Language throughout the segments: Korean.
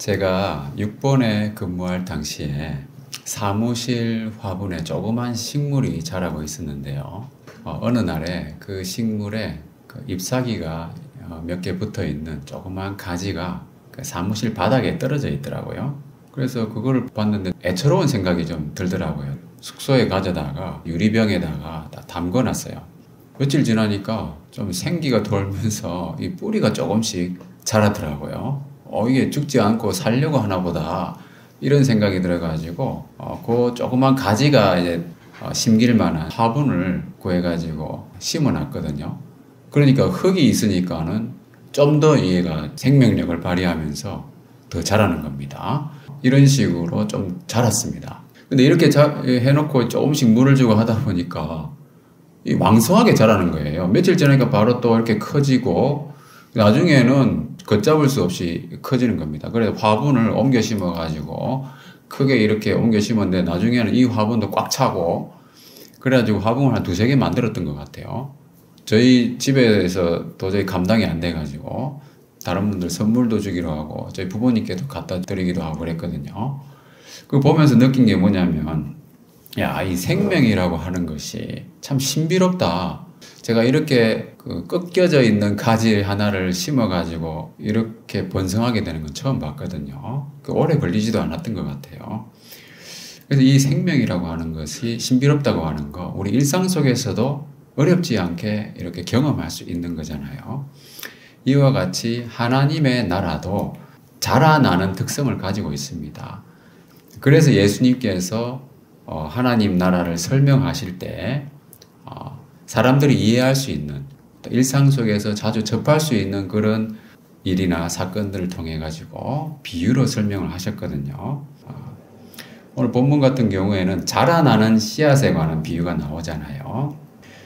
제가 6번에 근무할 당시에 사무실 화분에 조그만 식물이 자라고 있었는데요. 어느 날에 그 식물에 그 잎사귀가 몇 개 붙어 있는 조그만 가지가 그 사무실 바닥에 떨어져 있더라고요. 그래서 그거를 봤는데 애처로운 생각이 좀 들더라고요. 숙소에 가져다가 유리병에다가 다 담궈놨어요. 며칠 지나니까 좀 생기가 돌면서 이 뿌리가 조금씩 자라더라고요. 이게 죽지 않고 살려고 하나 보다 이런 생각이 들어가지고 그 조그만 가지가 이제 심길 만한 화분을 구해가지고 심어놨거든요. 그러니까 흙이 있으니까는 좀 더 얘가 생명력을 발휘하면서 더 자라는 겁니다. 이런 식으로 좀 자랐습니다. 근데 이렇게 해놓고 조금씩 물을 주고 하다 보니까 왕성하게 자라는 거예요. 며칠 지나니까 바로 또 이렇게 커지고 나중에는 걷잡을 수 없이 커지는 겁니다. 그래서 화분을 옮겨 심어가지고 크게 이렇게 옮겨 심었는데 나중에는 이 화분도 꽉 차고 그래가지고 화분을 한 두세 개 만들었던 것 같아요. 저희 집에서 도저히 감당이 안 돼가지고 다른 분들 선물도 주기로 하고 저희 부모님께도 갖다 드리기도 하고 그랬거든요. 그거 보면서 느낀 게 뭐냐면 이 생명이라고 하는 것이 참 신비롭다. 제가 이렇게 꺾여져 있는 가지 하나를 심어가지고 이렇게 번성하게 되는 건 처음 봤거든요. 오래 걸리지도 않았던 것 같아요. 그래서 이 생명이라고 하는 것이 신비롭다고 하는 거, 우리 일상 속에서도 어렵지 않게 이렇게 경험할 수 있는 거잖아요. 이와 같이 하나님의 나라도 자라나는 특성을 가지고 있습니다. 그래서 예수님께서 하나님 나라를 설명하실 때 사람들이 이해할 수 있는 일상 속에서 자주 접할 수 있는 그런 일이나 사건들을 통해 가지고 비유로 설명을 하셨거든요. 오늘 본문 같은 경우에는 자라나는 씨앗에 관한 비유가 나오잖아요.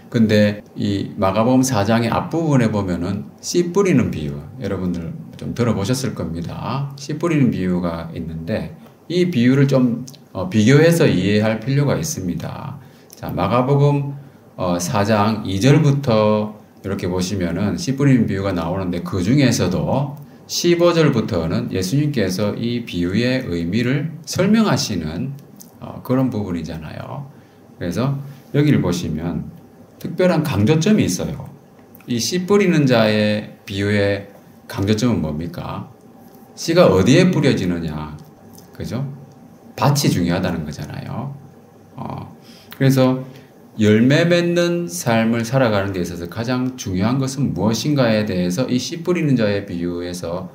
근데 이 마가복음 4장의 앞부분에 보면은 씨 뿌리는 비유, 여러분들 좀 들어보셨을 겁니다. 씨 뿌리는 비유가 있는데 이 비유를 좀 비교해서 이해할 필요가 있습니다. 자, 마가복음 4장 2절부터 이렇게 보시면은 씨 뿌리는 비유가 나오는데 그 중에서도 15절부터는 예수님께서 이 비유의 의미를 설명하시는 그런 부분이잖아요. 그래서 여기를 보시면 특별한 강조점이 있어요. 이 씨 뿌리는 자의 비유의 강조점은 뭡니까? 씨가 어디에 뿌려지느냐, 그죠? 밭이 중요하다는 거잖아요. 그래서 열매 맺는 삶을 살아가는 데 있어서 가장 중요한 것은 무엇인가에 대해서 이 씨 뿌리는 자의 비유에서는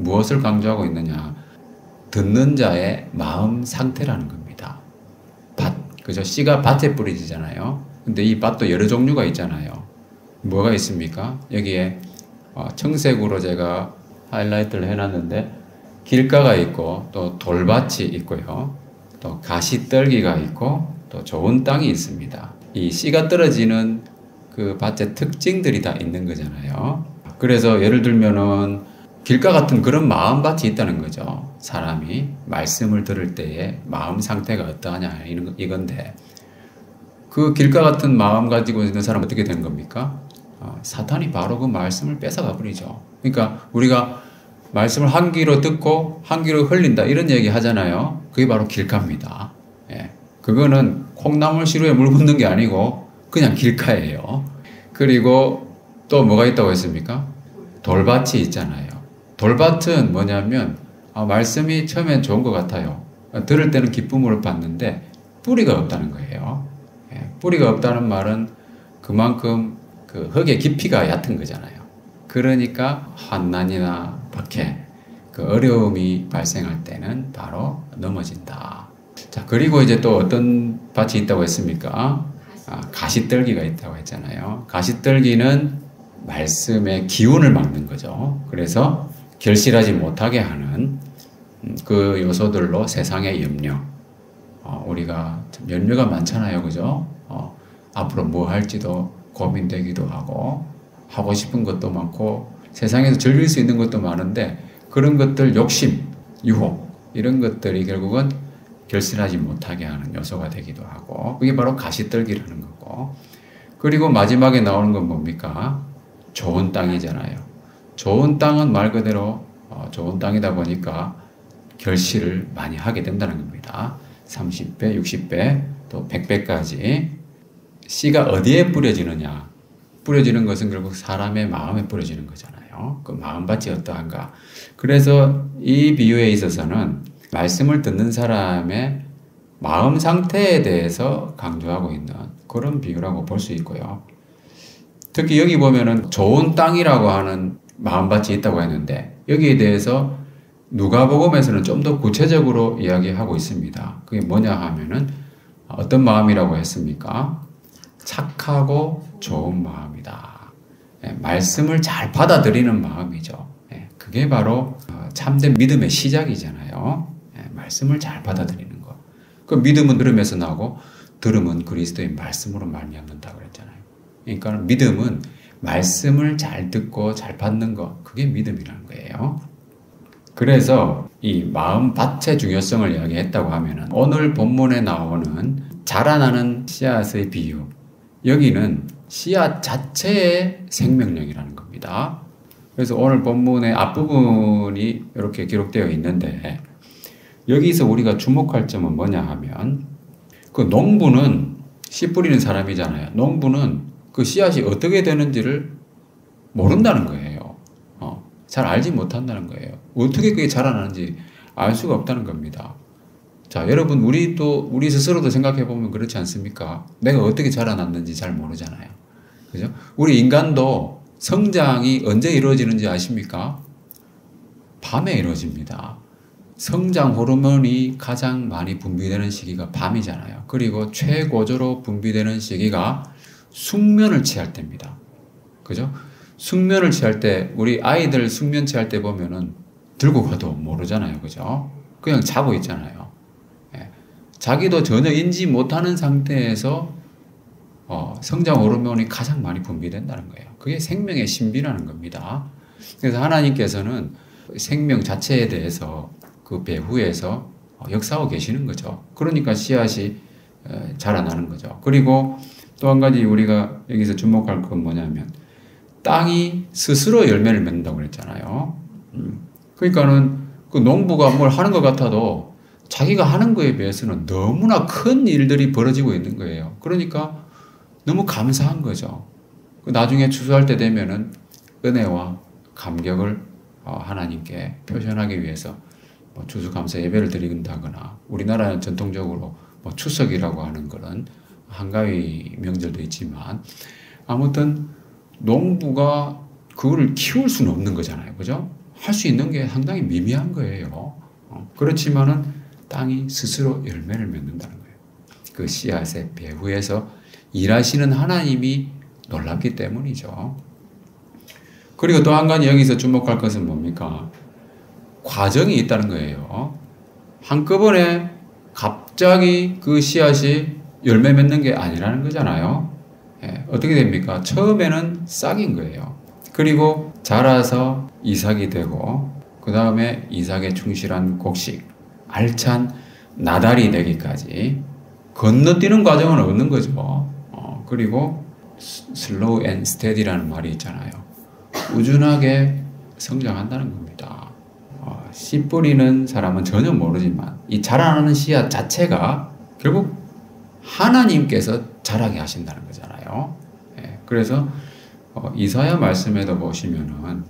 무엇을 강조하고 있느냐? 듣는 자의 마음 상태라는 겁니다. 밭, 그죠? 씨가 밭에 뿌려지잖아요. 근데 이 밭도 여러 종류가 있잖아요. 뭐가 있습니까? 여기에 청색으로 제가 하이라이트를 해놨는데 길가가 있고 또 돌밭이 있고요. 또 가시떨기가 있고 또 좋은 땅이 있습니다. 이 씨가 떨어지는 그 밭의 특징들이 다 있는 거잖아요. 그래서 예를 들면은 길가 같은 그런 마음밭이 있다는 거죠. 사람이 말씀을 들을 때의 마음 상태가 어떠하냐 이건데 그 길가 같은 마음 가지고 있는 사람은 어떻게 되는 겁니까? 사탄이 바로 그 말씀을 뺏어가 버리죠. 그러니까 우리가 말씀을 한 귀로 듣고 한 귀로 흘린다 이런 얘기 하잖아요. 그게 바로 길가입니다. 예. 그거는 콩나물 시루에 물 붓는 게 아니고 그냥 길가예요. 그리고 또 뭐가 있다고 했습니까? 돌밭이 있잖아요. 돌밭은 뭐냐면 말씀이 처음엔 좋은 것 같아요. 들을 때는 기쁨으로 받는데 뿌리가 없다는 거예요. 예. 뿌리가 없다는 말은 그만큼 그 흙의 깊이가 얕은 거잖아요. 그러니까 환난이나 박해, 그 어려움이 발생할 때는 바로 넘어진다. 자, 그리고 이제 또 어떤 밭이 있다고 했습니까? 가시떨기가 있다고 했잖아요. 가시떨기는 말씀의 기운을 막는 거죠. 그래서 결실하지 못하게 하는 그 요소들로 세상의 염려. 우리가 참 염려가 많잖아요. 그죠? 앞으로 뭐 할지도 고민되기도 하고 싶은 것도 많고 세상에서 즐길 수 있는 것도 많은데 그런 것들 욕심, 유혹 이런 것들이 결국은 결실하지 못하게 하는 요소가 되기도 하고 그게 바로 가시떨기라는 거고 그리고 마지막에 나오는 건 뭡니까? 좋은 땅이잖아요. 좋은 땅은 말 그대로 좋은 땅이다 보니까 결실을 많이 하게 된다는 겁니다. 30배, 60배, 또 100배까지. 씨가 어디에 뿌려지느냐? 뿌려지는 것은 결국 사람의 마음에 뿌려지는 거잖아요. 그 마음밭이 어떠한가? 그래서 이 비유에 있어서는 말씀을 듣는 사람의 마음 상태에 대해서 강조하고 있는 그런 비유라고 볼 수 있고요. 특히 여기 보면은 좋은 땅이라고 하는 마음밭이 있다고 했는데 여기에 대해서 누가복음에서는 좀 더 구체적으로 이야기하고 있습니다. 그게 뭐냐 하면은 어떤 마음이라고 했습니까? 착하고 좋은 마음이다. 말씀을 잘 받아들이는 마음이죠. 그게 바로 참된 믿음의 시작이잖아요. 말씀을 잘 받아들이는 것. 그 믿음은 들음에서 나고 들음은 그리스도의 말씀으로 말미암는다 그랬잖아요. 그러니까 믿음은 말씀을 잘 듣고 잘 받는 것, 그게 믿음이라는 거예요. 그래서 이 마음밭의 중요성을 이야기했다고 하면은 오늘 본문에 나오는 자라나는 씨앗의 비유, 여기는 씨앗 자체의 생명력이라는 겁니다. 그래서 오늘 본문의 앞부분이 이렇게 기록되어 있는데 여기서 우리가 주목할 점은 뭐냐 하면 그 농부는 씨 뿌리는 사람이잖아요. 농부는 그 씨앗이 어떻게 되는지를 모른다는 거예요. 잘 알지 못한다는 거예요. 어떻게 그게 자라나는지 알 수가 없다는 겁니다. 자, 여러분, 우리 스스로도 생각해 보면 그렇지 않습니까? 내가 어떻게 자라났는지 잘 모르잖아요. 그죠? 우리 인간도 성장이 언제 이루어지는지 아십니까? 밤에 이루어집니다. 성장 호르몬이 가장 많이 분비되는 시기가 밤이잖아요. 그리고 최고조로 분비되는 시기가 숙면을 취할 때입니다. 그죠? 숙면을 취할 때, 우리 아이들 숙면 취할 때 보면은 들고 가도 모르잖아요. 그죠? 그냥 자고 있잖아요. 자기도 전혀 인지 못하는 상태에서 성장 호르몬이 가장 많이 분비된다는 거예요. 그게 생명의 신비라는 겁니다. 그래서 하나님께서는 생명 자체에 대해서 그 배후에서 역사하고 계시는 거죠. 그러니까 씨앗이 자라나는 거죠. 그리고 또 한 가지 우리가 여기서 주목할 건 뭐냐면 땅이 스스로 열매를 맺는다고 그랬잖아요. 그러니까는 그 농부가 뭘 하는 것 같아도 자기가 하는 거에 비해서는 너무나 큰 일들이 벌어지고 있는 거예요. 그러니까 너무 감사한 거죠. 나중에 추수할 때 되면은 은혜와 감격을 하나님께 표현하기 위해서 추수감사 예배를 드린다거나, 우리나라는 전통적으로 추석이라고 하는 그런 한가위 명절도 있지만, 아무튼 농부가 그거를 키울 수는 없는 거잖아요. 그죠? 할 수 있는 게 상당히 미미한 거예요. 그렇지만은 땅이 스스로 열매를 맺는다는 거예요. 그 씨앗의 배후에서 일하시는 하나님이 놀랍기 때문이죠. 그리고 또 한 가지 여기서 주목할 것은 뭡니까? 과정이 있다는 거예요. 한꺼번에 갑자기 그 씨앗이 열매 맺는 게 아니라는 거잖아요. 어떻게 됩니까? 처음에는 싹인 거예요. 그리고 자라서 이삭이 되고, 그 다음에 이삭에 충실한 곡식, 알찬 나달이 되기까지 건너뛰는 과정은 없는 거죠. 그리고 슬로우 앤 스테디라는 말이 있잖아요. 꾸준하게 성장한다는 겁니다. 씨 뿌리는 사람은 전혀 모르지만 이 자라나는 씨앗 자체가 결국 하나님께서 자라게 하신다는 거잖아요. 그래서 이사야 말씀에도 보시면은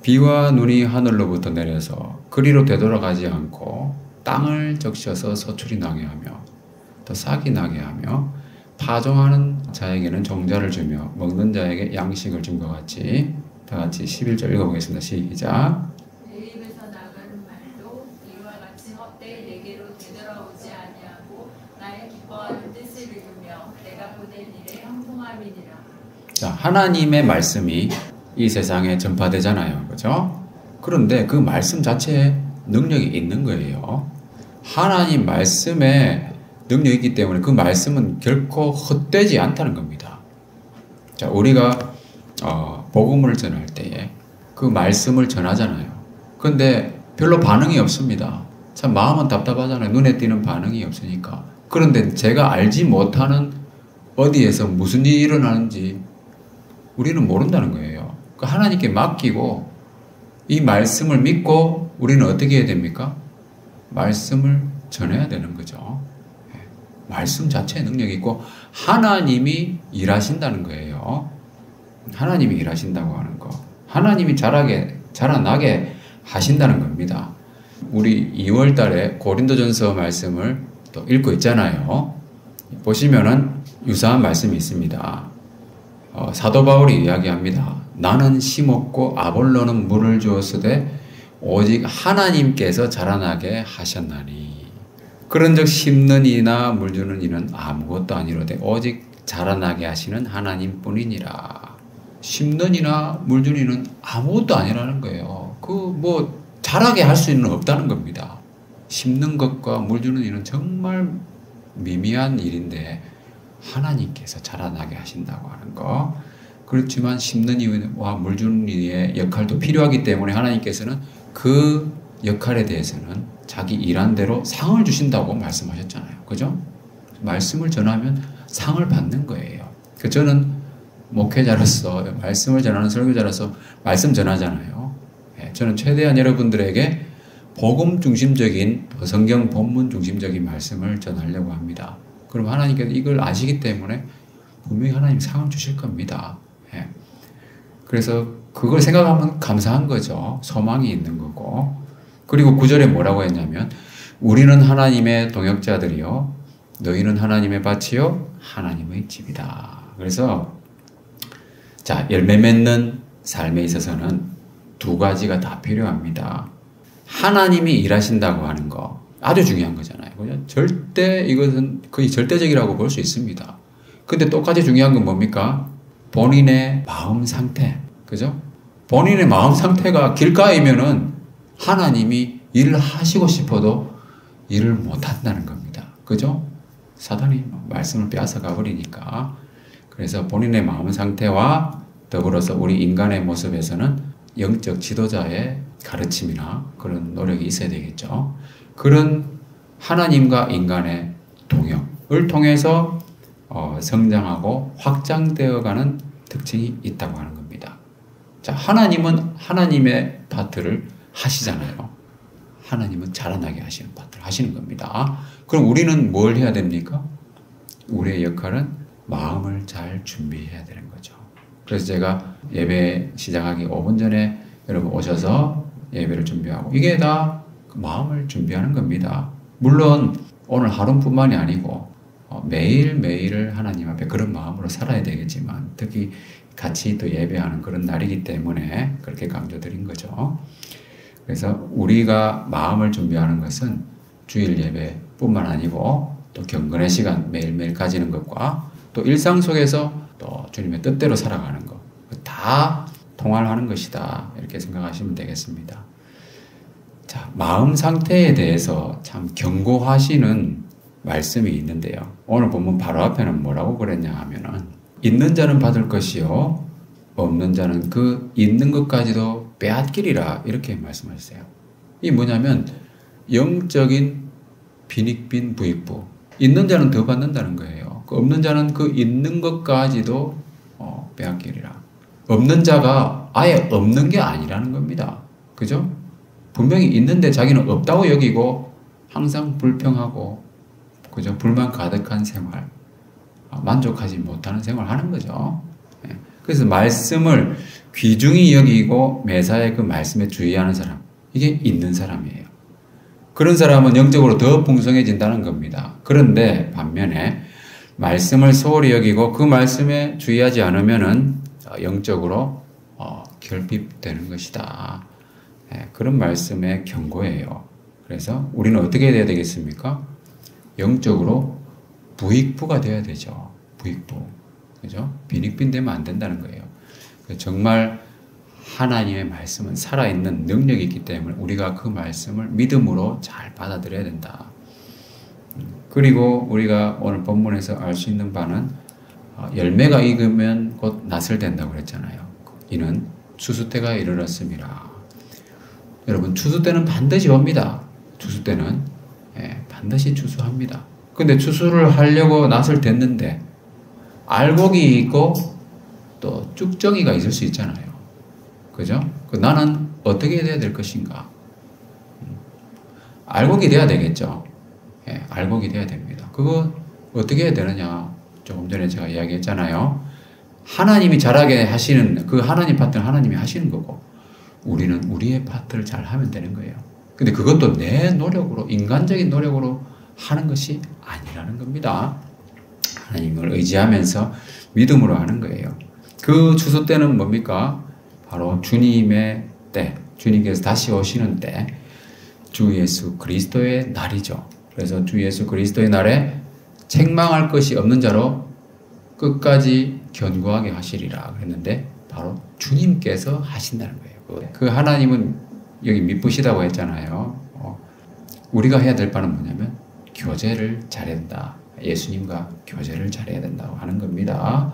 비와 눈이 하늘로부터 내려서 그리로 되돌아가지 않고 땅을 적셔서 서출이 나게 하며 또 싹이 나게 하며 파종하는 자에게는 종자를 주며 먹는 자에게 양식을 준 것 같이, 다 같이 11절 읽어보겠습니다. 시작. 내 입에서 나가는 말도 이와 같이 헛되이 내게로 되돌아오지 아니하고 나의 기뻐하는 뜻을 이루며 내가 보낼 일에 형통함이니라. 자, 하나님의 말씀이 이 세상에 전파되잖아요. 그죠? 그런데 그 말씀 자체에 능력이 있는 거예요. 하나님 말씀에 능력이 있기 때문에 그 말씀은 결코 헛되지 않다는 겁니다. 자, 우리가 복음을 전할 때에 그 말씀을 전하잖아요. 그런데 별로 반응이 없습니다. 참 마음은 답답하잖아요. 눈에 띄는 반응이 없으니까. 그런데 제가 알지 못하는 어디에서 무슨 일이 일어나는지 우리는 모른다는 거예요. 하나님께 맡기고 이 말씀을 믿고 우리는 어떻게 해야 됩니까? 말씀을 전해야 되는 거죠. 말씀 자체에 능력이 있고 하나님이 일하신다는 거예요. 하나님이 일하신다고 하는 거. 하나님이 자라나게 하신다는 겁니다. 우리 2월 달에 고린도전서 말씀을 또 읽고 있잖아요. 보시면은 유사한 말씀이 있습니다. 사도 바울이 이야기합니다. 나는 심었고 아볼로는 물을 주었으되 오직 하나님께서 자라나게 하셨나니 그런즉 심는 이나 물 주는 이는 아무것도 아니로되 오직 자라나게 하시는 하나님뿐이니라. 심는 이나 물 주는 이는 아무것도 아니라는 거예요. 자라게 할 수 있는 없다는 겁니다. 심는 것과 물 주는 일은 정말 미미한 일인데 하나님께서 자라나게 하신다고 하는 거. 그렇지만 심는 이와 물 주는 이의 역할도 필요하기 때문에 하나님께서는 그 역할에 대해서는 자기 일한 대로 상을 주신다고 말씀하셨잖아요. 그죠? 말씀을 전하면 상을 받는 거예요. 저는 목회자로서 말씀을 전하는 설교자로서 말씀 전하잖아요. 저는 최대한 여러분들에게 복음 중심적인 성경 본문 중심적인 말씀을 전하려고 합니다. 그럼 하나님께서 이걸 아시기 때문에 분명히 하나님 상을 주실 겁니다. 그래서 그걸 생각하면 감사한 거죠. 소망이 있는 거고. 그리고 9절에 뭐라고 했냐면 우리는 하나님의 동역자들이요 너희는 하나님의 밭이요 하나님의 집이다. 그래서 자, 열매 맺는 삶에 있어서는 두 가지가 다 필요합니다. 하나님이 일하신다고 하는 거 아주 중요한 거잖아요. 절대 이것은 거의 절대적이라고 볼 수 있습니다. 근데 똑같이 중요한 건 뭡니까? 본인의 마음 상태. 그죠? 본인의 마음 상태가 길가이면은 하나님이 일을 하시고 싶어도 일을 못 한다는 겁니다. 그죠? 사단이 말씀을 빼앗아 가버리니까. 그래서 본인의 마음 상태와 더불어서 우리 인간의 모습에서는 영적 지도자의 가르침이나 그런 노력이 있어야 되겠죠. 그런 하나님과 인간의 동역을 통해서 성장하고 확장되어가는 특징이 있다고 하는 겁니다. 자, 하나님은 하나님의 파트를 하시잖아요. 하나님은 자라나게 하시는 파트를 하시는 겁니다. 그럼 우리는 뭘 해야 됩니까? 우리의 역할은 마음을 잘 준비해야 되는 거죠. 그래서 제가 예배 시작하기 5분 전에 여러분 오셔서 예배를 준비하고 이게 다 마음을 준비하는 겁니다. 물론 오늘 하루뿐만이 아니고 매일매일을 하나님 앞에 그런 마음으로 살아야 되겠지만 특히 같이 또 예배하는 그런 날이기 때문에 그렇게 강조드린 거죠. 그래서 우리가 마음을 준비하는 것은 주일 예배뿐만 아니고 또 경건의 시간 매일매일 가지는 것과 또 일상 속에서 또 주님의 뜻대로 살아가는 것 다 통할하는 것이다. 이렇게 생각하시면 되겠습니다. 자, 마음 상태에 대해서 참 경고하시는 말씀이 있는데요. 오늘 본문 바로 앞에는 뭐라고 그랬냐 하면은 있는 자는 받을 것이요 없는 자는 그 있는 것까지도 빼앗기리라 이렇게 말씀하셨어요. 이게 뭐냐면 영적인 빈익빈 부익부. 있는 자는 더 받는다는 거예요. 없는 자는 그 있는 것까지도 빼앗기리라. 없는 자가 아예 없는 게 아니라는 겁니다. 그죠? 분명히 있는데 자기는 없다고 여기고 항상 불평하고 그죠? 불만 가득한 생활, 만족하지 못하는 생활을 하는 거죠. 그래서 말씀을 귀중히 여기고 매사에 그 말씀에 주의하는 사람, 이게 있는 사람이에요. 그런 사람은 영적으로 더 풍성해진다는 겁니다. 그런데 반면에 말씀을 소홀히 여기고 그 말씀에 주의하지 않으면은 영적으로 결핍되는 것이다. 그런 말씀의 경고예요. 그래서 우리는 어떻게 해야 되겠습니까? 영적으로 부익부가 되어야 되죠. 부익부. 그죠? 빈익빈 되면 안 된다는 거예요. 정말 하나님의 말씀은 살아있는 능력이 있기 때문에 우리가 그 말씀을 믿음으로 잘 받아들여야 된다. 그리고 우리가 오늘 본문에서 알 수 있는 바는 열매가 익으면 곧 낫을 된다고 그랬잖아요. 이는 추수 때가 이르렀음이라. 여러분 추수 때는 반드시 옵니다. 추수 때는 반드시 추수합니다. 근데 추수를 하려고 낫을 댔는데 알곡이 있고 또 쭉정이가 있을 수 있잖아요. 그죠? 나는 어떻게 돼야 될 것인가? 알고 기대야 되겠죠. 예, 알고 기대야 됩니다. 그거 어떻게 해야 되느냐? 조금 전에 제가 이야기했잖아요. 하나님이 잘하게 하시는 그 하나님 파트는 하나님이 하시는 거고 우리는 우리의 파트를 잘 하면 되는 거예요. 근데 그것도 내 노력으로 인간적인 노력으로 하는 것이 아니라는 겁니다. 하나님을 의지하면서 믿음으로 하는 거예요. 그 추수 때는 뭡니까? 바로 주님의 때, 주님께서 다시 오시는 때, 주 예수 그리스도의 날이죠. 그래서 주 예수 그리스도의 날에 책망할 것이 없는 자로 끝까지 견고하게 하시리라 그랬는데 바로 주님께서 하신다는 거예요. 그 하나님은 여기 미쁘시다고 했잖아요. 우리가 해야 될 바는 뭐냐면 교제를 잘해야 된다. 예수님과 교제를 잘해야 된다고 하는 겁니다.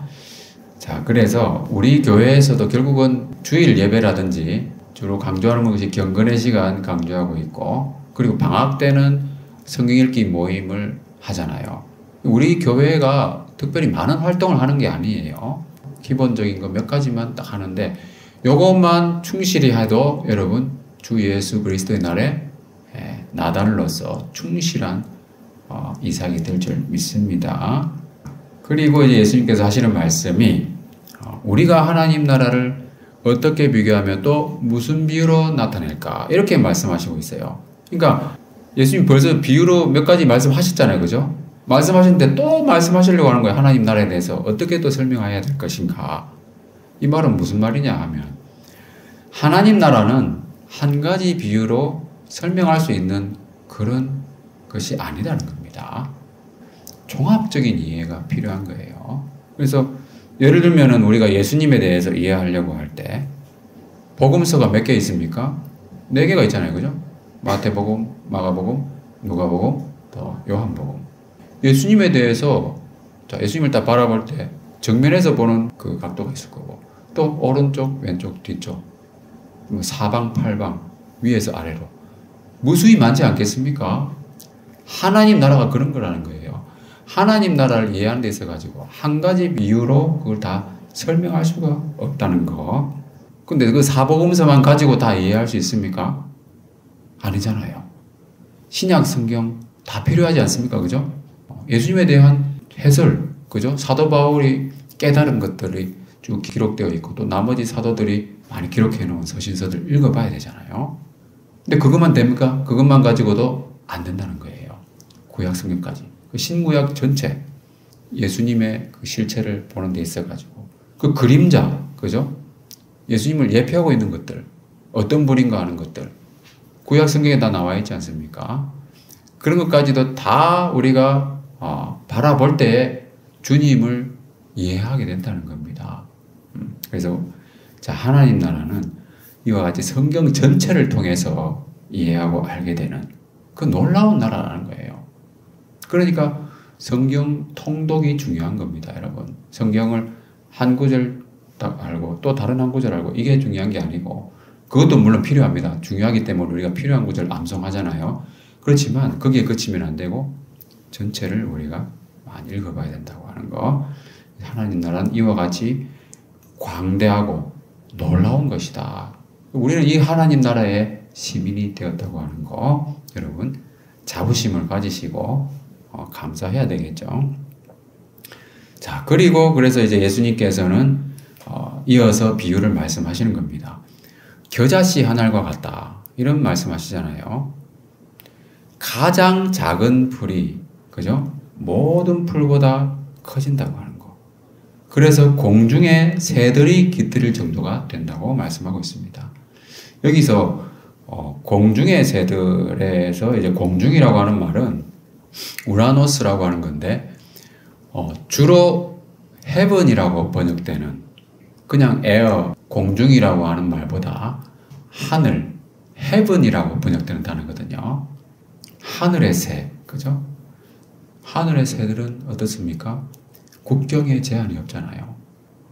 자, 그래서 우리 교회에서도 결국은 주일 예배라든지 주로 강조하는 것이 경건의 시간 강조하고 있고 그리고 방학 때는 성경 읽기 모임을 하잖아요. 우리 교회가 특별히 많은 활동을 하는 게 아니에요. 기본적인 거 몇 가지만 딱 하는데 요것만 충실히 해도 여러분 주 예수 그리스도의 날에 나단으로서 충실한 이삭이 될 줄 믿습니다. 그리고 이제 예수님께서 하시는 말씀이 우리가 하나님 나라를 어떻게 비교하며 또 무슨 비유로 나타낼까 이렇게 말씀하시고 있어요. 그러니까 예수님 벌써 비유로 몇 가지 말씀하셨잖아요. 그죠? 말씀하셨는데 또 말씀하시려고 하는 거예요. 하나님 나라에 대해서 어떻게 또 설명해야 될 것인가. 이 말은 무슨 말이냐 하면 하나님 나라는 한 가지 비유로 설명할 수 있는 그런 것이 아니라는 겁니다. 종합적인 이해가 필요한 거예요. 그래서 예를 들면은 우리가 예수님에 대해서 이해하려고 할 때 복음서가 몇 개 있습니까? 4개가 있잖아요. 그죠? 마태복음, 마가복음, 누가복음, 또 요한복음. 예수님에 대해서 자, 예수님을 딱 바라볼 때 정면에서 보는 그 각도가 있을 거고 또 오른쪽, 왼쪽, 뒤쪽 사방팔방 위에서 아래로 무수히 많지 않겠습니까? 하나님 나라가 그런 거라는 거예요. 하나님 나라를 이해하는 데 있어 가지고 한 가지 비유로 그걸 다 설명할 수가 없다는 거. 근데 그 사복음서만 가지고 다 이해할 수 있습니까? 아니잖아요. 신약 성경 다 필요하지 않습니까? 그죠? 예수님에 대한 해설, 그죠? 사도 바울이 깨달은 것들이 쭉 기록되어 있고 또 나머지 사도들이 많이 기록해 놓은 서신서들 읽어봐야 되잖아요. 근데 그것만 됩니까? 그것만 가지고도 안 된다는 거예요. 구약 성경까지. 그 신구약 전체 예수님의 그 실체를 보는 데 있어가지고 그 그림자, 그죠? 예수님을 예표하고 있는 것들, 어떤 분인가 하는 것들, 구약 성경에 다 나와 있지 않습니까? 그런 것까지도 다 우리가 바라볼 때 주님을 이해하게 된다는 겁니다. 그래서 자, 하나님 나라는 이와 같이 성경 전체를 통해서 이해하고 알게 되는 그 놀라운 나라라는 거예요. 그러니까 성경 통독이 중요한 겁니다, 여러분. 성경을 한 구절 딱 알고 또 다른 한 구절 알고 이게 중요한 게 아니고 그것도 물론 필요합니다. 중요하기 때문에 우리가 필요한 구절 암송하잖아요. 그렇지만 거기에 그치면 안 되고 전체를 우리가 많이 읽어봐야 된다고 하는 거. 하나님 나라는 이와 같이 광대하고 놀라운 것이다. 우리는 이 하나님 나라의 시민이 되었다고 하는 거 여러분 자부심을 가지시고 감사해야 되겠죠. 자, 그리고 그래서 이제 예수님께서는 이어서 비유를 말씀하시는 겁니다. 겨자씨 한 알과 같다. 이런 말씀하시잖아요. 가장 작은 풀이, 그죠? 모든 풀보다 커진다고 하는 거. 그래서 공중에 새들이 깃들일 정도가 된다고 말씀하고 있습니다. 여기서 공중의 새들에서 이제 공중이라고 하는 말은 우라노스라고 하는 건데 주로 heaven이라고 번역되는 그냥 air, 공중이라고 하는 말보다 하늘, heaven이라고 번역되는 단어거든요. 하늘의 새, 그죠? 하늘의 새들은 어떻습니까? 국경에 제한이 없잖아요.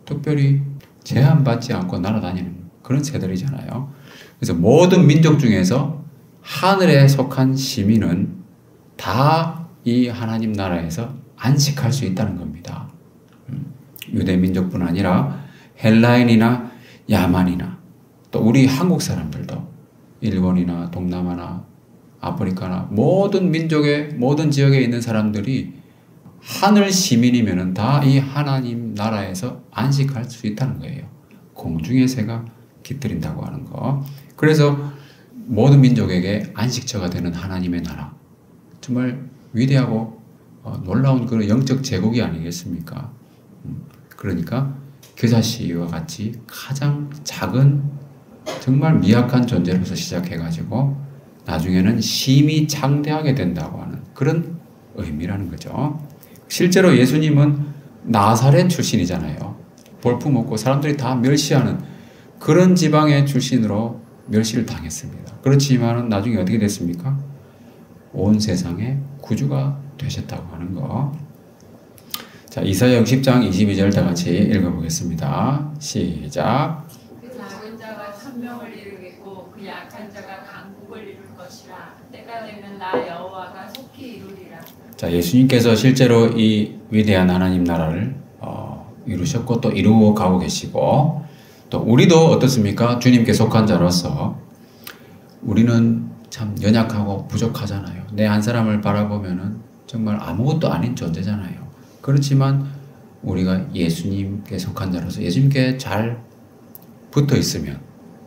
특별히 제한받지 않고 날아다니는 그런 새들이잖아요. 그래서 모든 민족 중에서 하늘에 속한 시민은 다 이 하나님 나라에서 안식할 수 있다는 겁니다. 유대 민족뿐 아니라 헬라인이나 야만이나 또 우리 한국 사람들도 일본이나 동남아나 아프리카나 모든 민족의 모든 지역에 있는 사람들이 하늘 시민이면은 다 이 하나님 나라에서 안식할 수 있다는 거예요. 공중의 새가 깃들인다고 하는 거. 그래서 모든 민족에게 안식처가 되는 하나님의 나라. 정말 위대하고 놀라운 그런 영적 제국이 아니겠습니까? 그러니까 교사씨와 같이 가장 작은 정말 미약한 존재로서 시작해가지고 나중에는 심히 창대하게 된다고 하는 그런 의미라는 거죠. 실제로 예수님은 나사렛 출신이잖아요. 볼품없고 사람들이 다 멸시하는 그런 지방의 출신으로 멸시를 당했습니다. 그렇지만 나중에 어떻게 됐습니까? 온 세상의 구주가 되셨다고 하는 거. 자, 이사야 60장 22절 다 같이 읽어보겠습니다. 시작. 그 작은 자가 천명을 이루겠고 그 약한 자가 강국을 이룰 것이라. 때가 되면 나 여호와가 속히 이루리라. 자, 예수님께서 실제로 이 위대한 하나님 나라를 이루셨고 또 이루어 가고 계시고 또 우리도 어떻습니까? 주님께 속한 자로서 우리는 참 연약하고 부족하잖아요. 내 한 사람을 바라보면은 정말 아무것도 아닌 존재잖아요. 그렇지만 우리가 예수님께 속한 자로서 예수님께 잘 붙어 있으면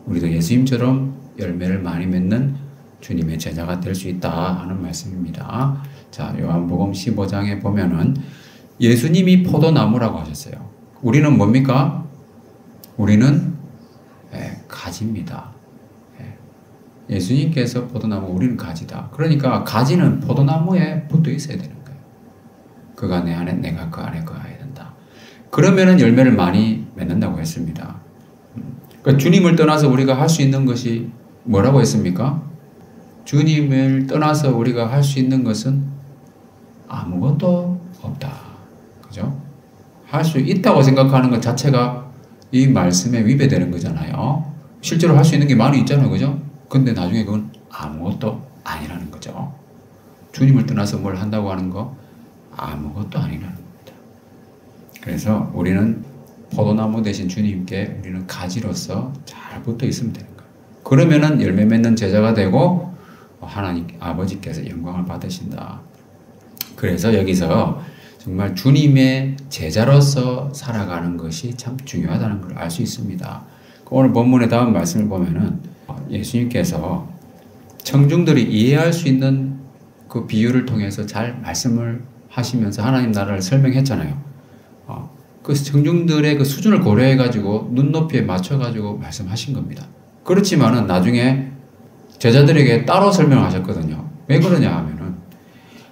우리도 예수님처럼 열매를 많이 맺는 주님의 제자가 될 수 있다 하는 말씀입니다. 자, 요한복음 15장에 보면은 예수님이 포도나무라고 하셨어요. 우리는 뭡니까? 우리는 가지입니다. 예수님께서 포도나무, 우리는 가지다. 그러니까 가지는 포도나무에 붙어 있어야 되는 거예요. 그가 내 안에, 내가 그 안에 거해야 된다. 그러면은 열매를 많이 맺는다고 했습니다. 그러니까 주님을 떠나서 우리가 할 수 있는 것이 뭐라고 했습니까? 주님을 떠나서 우리가 할 수 있는 것은 아무것도 없다. 그죠? 할 수 있다고 생각하는 것 자체가 이 말씀에 위배되는 거잖아요. 실제로 할 수 있는 게 많이 있잖아요. 그죠? 근데 나중에 그건 아무것도 아니라는 거죠. 주님을 떠나서 뭘 한다고 하는 거 아무것도 아니라는 겁니다. 그래서 우리는 포도나무 대신 주님께 우리는 가지로서 잘 붙어 있으면 되는 거예요. 그러면은 열매 맺는 제자가 되고 하나님 아버지께서 영광을 받으신다. 그래서 여기서 정말 주님의 제자로서 살아가는 것이 참 중요하다는 걸 알 수 있습니다. 오늘 본문의 다음 말씀을 보면은 예수님께서 청중들이 이해할 수 있는 그 비유를 통해서 잘 말씀을 하시면서 하나님 나라를 설명했잖아요. 그 청중들의 그 수준을 고려해가지고 눈높이에 맞춰가지고 말씀하신 겁니다. 그렇지만은 나중에 제자들에게 따로 설명하셨거든요. 왜 그러냐 하면은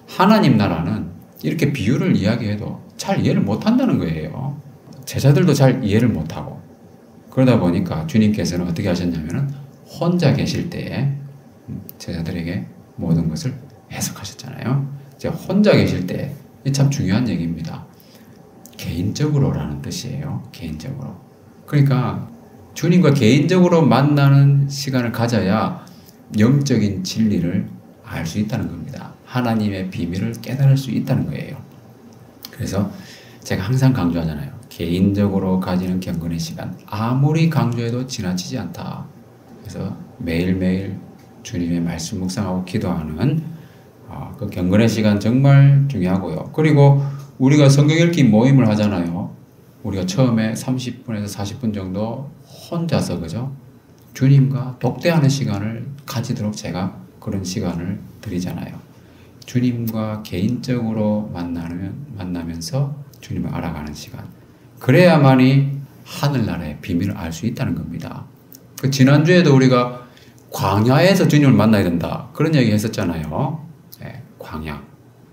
하나님 나라는 이렇게 비유를 이야기해도 잘 이해를 못한다는 거예요. 제자들도 잘 이해를 못하고 그러다 보니까 주님께서는 어떻게 하셨냐면은 혼자 계실 때에 제자들에게 모든 것을 해석하셨잖아요. 이제 혼자 계실 때 이 참 중요한 얘기입니다. 개인적으로라는 뜻이에요. 개인적으로. 그러니까 주님과 개인적으로 만나는 시간을 가져야 영적인 진리를 알 수 있다는 겁니다. 하나님의 비밀을 깨달을 수 있다는 거예요. 그래서 제가 항상 강조하잖아요. 개인적으로 가지는 경건의 시간. 아무리 강조해도 지나치지 않다. 그래서 매일매일 주님의 말씀 묵상하고 기도하는 그 경건의 시간 정말 중요하고요. 그리고 우리가 성경 읽기 모임을 하잖아요. 우리가 처음에 30분에서 40분 정도 혼자서 그죠? 주님과 독대하는 시간을 가지도록 제가 그런 시간을 드리잖아요. 주님과 개인적으로 만나면서 주님을 알아가는 시간. 그래야만이 하늘나라의 비밀을 알 수 있다는 겁니다. 그 지난주에도 우리가 광야에서 주님을 만나야 된다. 그런 얘기 했었잖아요. 네, 광야.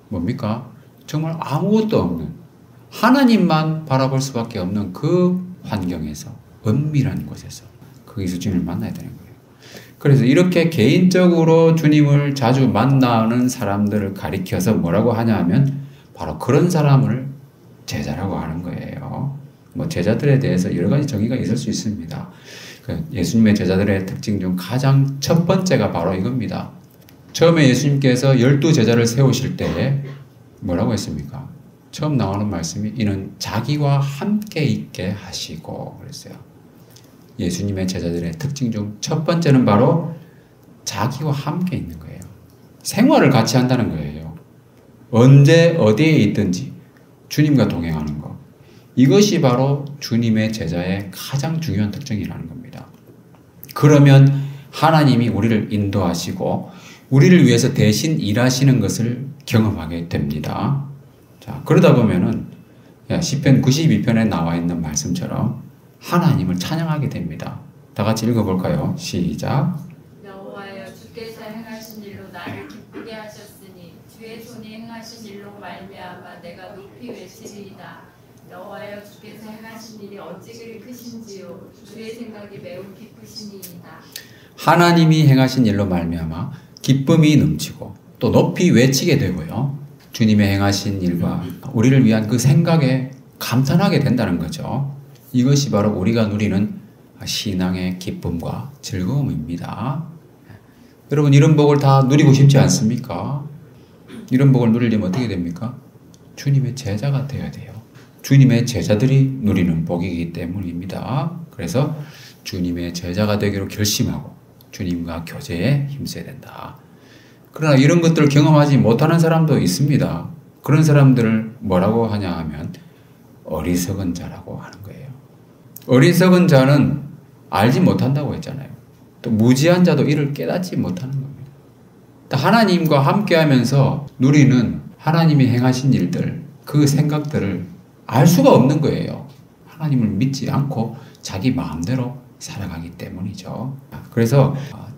뭡니까? 정말 아무것도 없는, 하나님만 바라볼 수밖에 없는 그 환경에서, 은밀한 곳에서, 거기서 주님을 만나야 되는 거예요. 그래서 이렇게 개인적으로 주님을 자주 만나는 사람들을 가리켜서 뭐라고 하냐 하면 바로 그런 사람을 제자라고 하는 거예요. 뭐 제자들에 대해서 여러 가지 정의가 있을 수 있습니다. 예수님의 제자들의 특징 중 가장 첫 번째가 바로 이겁니다. 처음에 예수님께서 12제자를 세우실 때 뭐라고 했습니까? 처음 나오는 말씀이 이는 자기와 함께 있게 하시고 그랬어요. 예수님의 제자들의 특징 중 첫 번째는 바로 자기와 함께 있는 거예요. 생활을 같이 한다는 거예요. 언제 어디에 있든지 주님과 동행하는 것. 이것이 바로 주님의 제자의 가장 중요한 특징이라는 겁니다. 그러면 하나님이 우리를 인도하시고 우리를 위해서 대신 일하시는 것을 경험하게 됩니다. 자, 그러다 보면은 시편 92편에 나와 있는 말씀처럼 하나님을 찬양하게 됩니다. 다 같이 읽어볼까요? 시작. 여호와여 주께서 행하신 일로 나를 기쁘게 하셨으니 주의 손이 행하신 일로 말미암아 내가 높이 외치리이다. 여호와여 주께서 행하신 일이 어찌 그리 크신지요 주의 생각이 매우 깊으시니이다. 하나님이 행하신 일로 말미암아 기쁨이 넘치고 또 높이 외치게 되고요. 주님의 행하신 일과 우리를 위한 그 생각에 감탄하게 된다는 거죠. 이것이 바로 우리가 누리는 신앙의 기쁨과 즐거움입니다. 여러분 이런 복을 다 누리고 싶지 않습니까? 이런 복을 누리려면 어떻게 됩니까? 주님의 제자가 되어야 돼요. 주님의 제자들이 누리는 복이기 때문입니다. 그래서 주님의 제자가 되기로 결심하고 주님과 교제에 힘써야 된다. 그러나 이런 것들을 경험하지 못하는 사람도 있습니다. 그런 사람들을 뭐라고 하냐 하면 어리석은 자라고 하는 거예요. 어리석은 자는 알지 못한다고 했잖아요. 또 무지한 자도 이를 깨닫지 못하는 겁니다. 하나님과 함께하면서 누리는 하나님이 행하신 일들, 그 생각들을 알 수가 없는 거예요. 하나님을 믿지 않고 자기 마음대로 살아가기 때문이죠. 그래서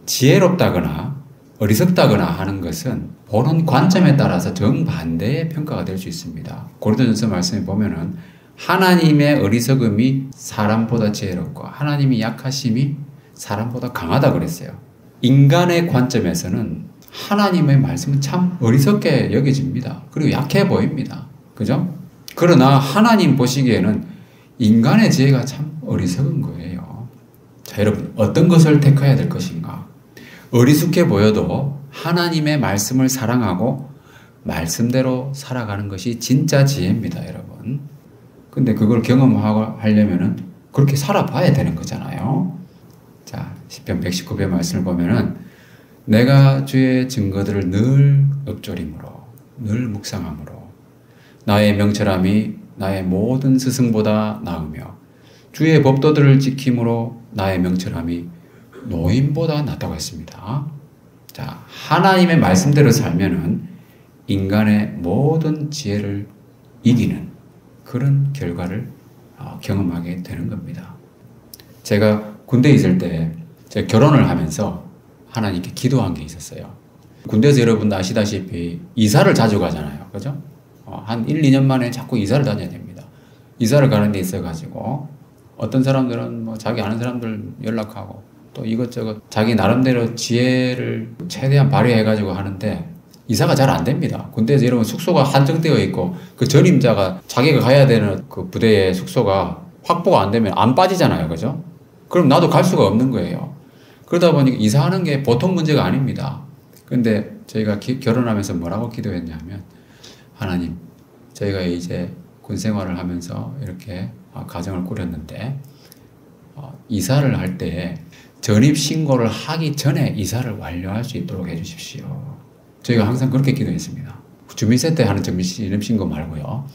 지혜롭다거나 어리석다거나 하는 것은 보는 관점에 따라서 정반대의 평가가 될 수 있습니다. 고린도전서 말씀에 보면은 하나님의 어리석음이 사람보다 지혜롭고 하나님이 약하심이 사람보다 강하다 그랬어요. 인간의 관점에서는 하나님의 말씀은 참 어리석게 여겨집니다. 그리고 약해 보입니다. 그죠? 그러나 하나님 보시기에는 인간의 지혜가 참 어리석은 거예요. 자, 여러분 어떤 것을 택해야 될 것인가? 어리숙해 보여도 하나님의 말씀을 사랑하고 말씀대로 살아가는 것이 진짜 지혜입니다, 여러분. 근데 그걸 경험하려면은 그렇게 살아봐야 되는 거잖아요. 자, 시편 119편 말씀을 보면은 내가 주의 증거들을 늘 읊조림으로 늘 묵상함으로 나의 명철함이 나의 모든 스승보다 나으며 주의 법도들을 지킴으로 나의 명철함이 노인보다 낫다고 했습니다. 자, 하나님의 말씀대로 살면은 인간의 모든 지혜를 이기는 그런 결과를 경험하게 되는 겁니다. 제가 군대에 있을 때 제가 결혼을 하면서 하나님께 기도한 게 있었어요. 군대에서 여러분 아시다시피 이사를 자주 가잖아요. 그죠? 한 1, 2년 만에 자꾸 이사를 다녀야 됩니다. 이사를 가는 데 있어가지고 어떤 사람들은 뭐 자기 아는 사람들 연락하고 또 이것저것 자기 나름대로 지혜를 최대한 발휘해가지고 하는데 이사가 잘 안 됩니다. 군대에서 여러분 숙소가 한정되어 있고 그 전임자가 자기가 가야 되는 그 부대의 숙소가 확보가 안 되면 안 빠지잖아요. 그죠? 그럼 나도 갈 수가 없는 거예요. 그러다 보니까 이사하는 게 보통 문제가 아닙니다. 근데 저희가 결혼하면서 뭐라고 기도했냐면 하나님, 저희가 이제 군 생활을 하면서 이렇게 가정을 꾸렸는데 이사를 할 때 전입신고를 하기 전에 이사를 완료할 수 있도록 해주십시오. 저희가 항상 그렇게 기도했습니다. 주민세 때 하는 전입신고 말고요.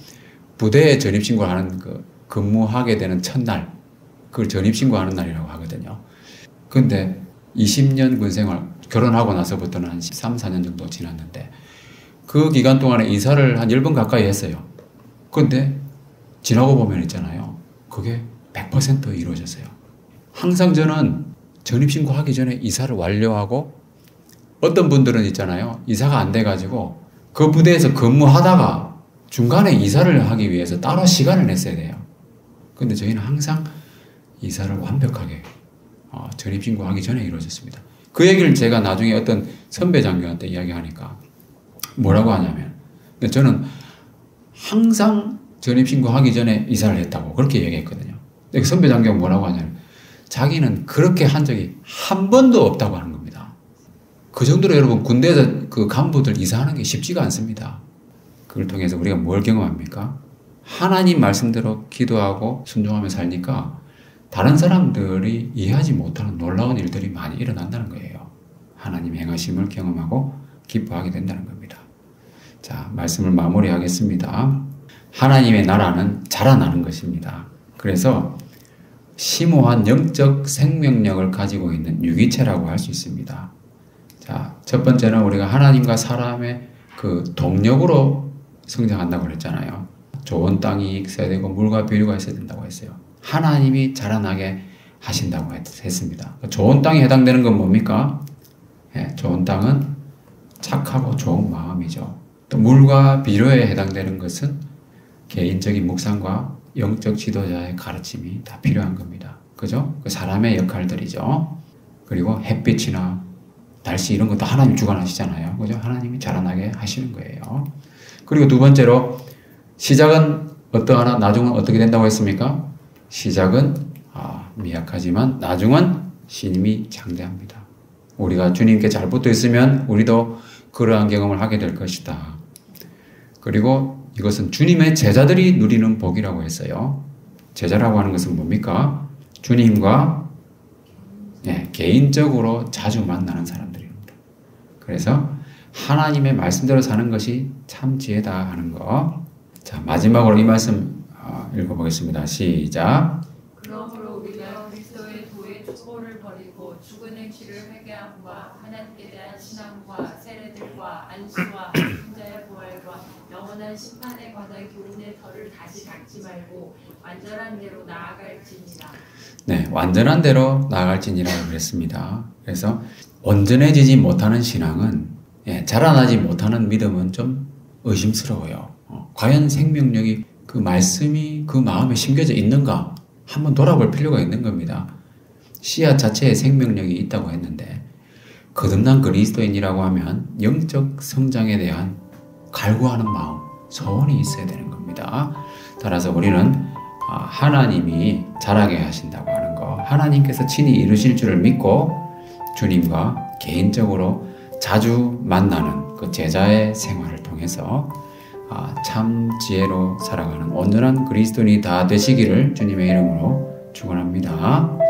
부대에 전입신고를 하는 그 근무하게 되는 첫날, 그걸 전입신고하는 날이라고 하거든요. 근데 20년 군생활, 결혼하고 나서부터는 한 13, 4년 정도 지났는데 그 기간 동안에 이사를 한 10번 가까이 했어요. 근데 지나고 보면 있잖아요. 그게 100% 이루어졌어요. 항상 저는 전입신고하기 전에 이사를 완료하고 어떤 분들은 있잖아요. 이사가 안 돼가지고 그 부대에서 근무하다가 중간에 이사를 하기 위해서 따로 시간을 냈어야 돼요. 근데 저희는 항상 이사를 완벽하게 전입신고하기 전에 이루어졌습니다. 그 얘기를 제가 나중에 어떤 선배 장교한테 이야기하니까 뭐라고 하냐면 저는 항상 전입신고하기 전에 이사를 했다고 그렇게 얘기했거든요. 근데 선배 장교가 뭐라고 하냐면 자기는 그렇게 한 적이 한 번도 없다고 하는 겁니다. 그 정도로 여러분 군대에서 그 간부들 이사하는 게 쉽지가 않습니다. 그걸 통해서 우리가 뭘 경험합니까? 하나님 말씀대로 기도하고 순종하며 살니까 다른 사람들이 이해하지 못하는 놀라운 일들이 많이 일어난다는 거예요. 하나님의 행하심을 경험하고 기뻐하게 된다는 겁니다. 자, 말씀을 마무리하겠습니다. 하나님의 나라는 자라나는 것입니다. 그래서 심오한 영적 생명력을 가지고 있는 유기체라고 할 수 있습니다. 자, 첫 번째는 우리가 하나님과 사람의 그 동력으로 성장한다고 그랬잖아요. 좋은 땅이 있어야 되고 물과 비료가 있어야 된다고 했어요. 하나님이 자라나게 하신다고 했습니다. 좋은 땅에 해당되는 건 뭡니까? 좋은 땅은 착하고 좋은 마음이죠. 또 물과 비료에 해당되는 것은 개인적인 묵상과 영적 지도자의 가르침이 다 필요한 겁니다. 그죠? 그 사람의 역할들이죠. 그리고 햇빛이나 날씨 이런 것도 하나님 주관하시잖아요. 그죠? 하나님이 자라나게 하시는 거예요. 그리고 두 번째로 시작은 어떠하나 나중은 어떻게 된다고 했습니까? 시작은 미약하지만 나중은 신임이 장대합니다. 우리가 주님께 잘 붙어 있으면 우리도 그러한 경험을 하게 될 것이다. 그리고 이것은 주님의 제자들이 누리는 복이라고 했어요. 제자라고 하는 것은 뭡니까? 주님과 개인적으로 자주 만나는 사람들입니다. 그래서 하나님의 말씀대로 사는 것이 참 지혜다 하는 거. 자, 마지막으로 이 말씀 읽어보겠습니다. 시작. 그러므로 우리가 그리스도의 도의 촉고를 버리고 죽은 행실을 회개함과 하나님께 대한 신앙과 세례들과 안수와 인자의 부활과 영원한 심판에 관한 교훈의 털을 다시 닦지 말고 완전한 대로 나아갈지니라. 네, 완전한 대로 나아갈지니라고 그랬습니다. 그래서 온전해지지 못하는 신앙은 자라나지 못하는 믿음은 좀 의심스러워요. 과연 생명력이 그 말씀이 그 마음에 심겨져 있는가? 한번 돌아볼 필요가 있는 겁니다. 씨앗 자체에 생명력이 있다고 했는데 거듭난 그리스도인이라고 하면 영적 성장에 대한 갈구하는 마음, 소원이 있어야 되는 겁니다. 따라서 우리는 하나님이 자라게 하신다고 하는 거, 하나님께서 친히 이루실 줄을 믿고 주님과 개인적으로 자주 만나는 그 제자의 생활을 통해서 참 지혜로 살아가는 온전한 그리스도인이 다 되시기를 주님의 이름으로 축원합니다.